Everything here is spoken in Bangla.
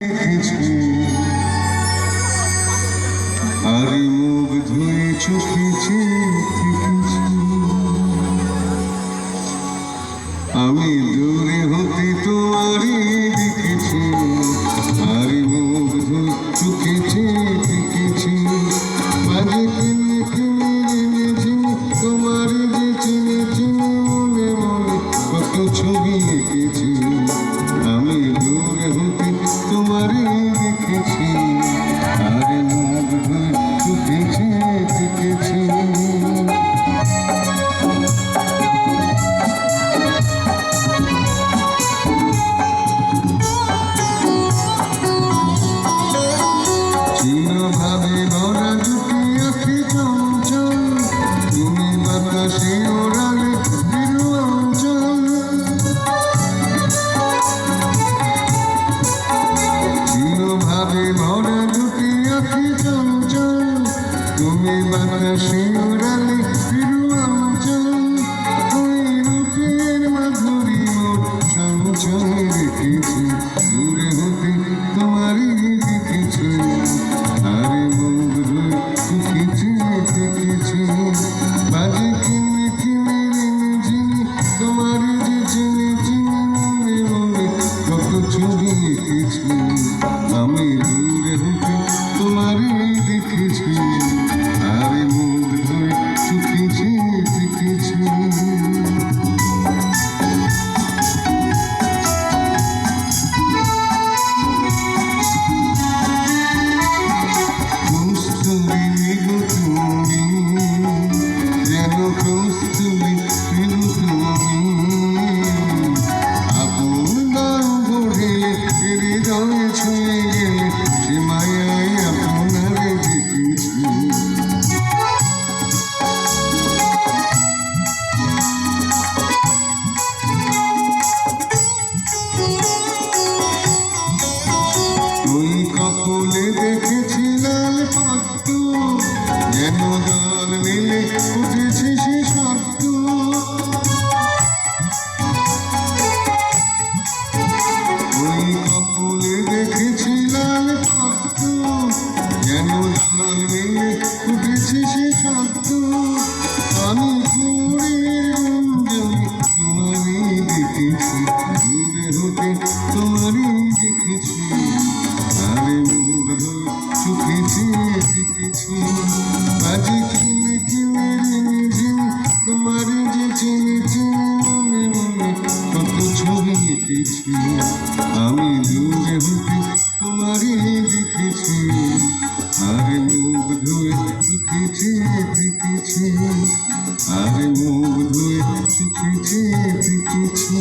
দেখেছি আর মুখ ধুয়ে চোখেছি আমি দূরে হতে তোমারই দেখেছি আর মুখ ধুয়ে চোখেছি দেখেছি মাঝে কিনে কিনে জেনেছি তোমার যে চিনে চিনে মনে মনে কত ছবি এঁকেছি আমি দূরে হতে তোমারই দেখেছি আর মুখ ধুয়ে চোখেছি দেখেছি ভাবে ভরা দুটি আঁখি চঞ্চল তুমি বাতাসে ওড়ালে বিরুয়াঞ্চল ভাবে ভরা দুটি আঁখি চঞ্চল তুমি বাতাসে ওড়ালে বিরুয়াঞ্চল ওই রূপের মাধুরী মোট চঞ্চল রেখেছি দূরে হতে তোমারই দেখেছি আর মুখ ধুয়ে চোখেছি দেখেছি বাজে কিনে কিনে ঝিনি তোমার যে চিনি চিনি মনে মনে কত ছবি এঁকেছি আমি দূরে হতে তোমারই দেখেছি আর মুখ ধুয়ে চোখেছি দেখেছি ওই কপলে দেখেছিলাম পদ্ম যেন দল মিলে উঠেছে সে শব্দ ওই কপলে দেখেছিলাম পদ্ম যেন দল মিলে উঠেছে সে শব্দ আমি ফুলের গুঞ্জনে তোমারই দেখেছি দূরে হতে তোমারই দেখেছি আরে মুখ ধুয়ে চোখেছি দেখেছি বাজে কিনে কিনে ঝিনি তোমার যে চিনি চিনি মনে মনে কত ছবি এঁকেছি আমি দূরে হতে তোমারই দেখেছি আরে মুখ ধুয়ে চোখেছি দেখেছি আরে মুখ ধুয়ে চোখেছি দেখেছি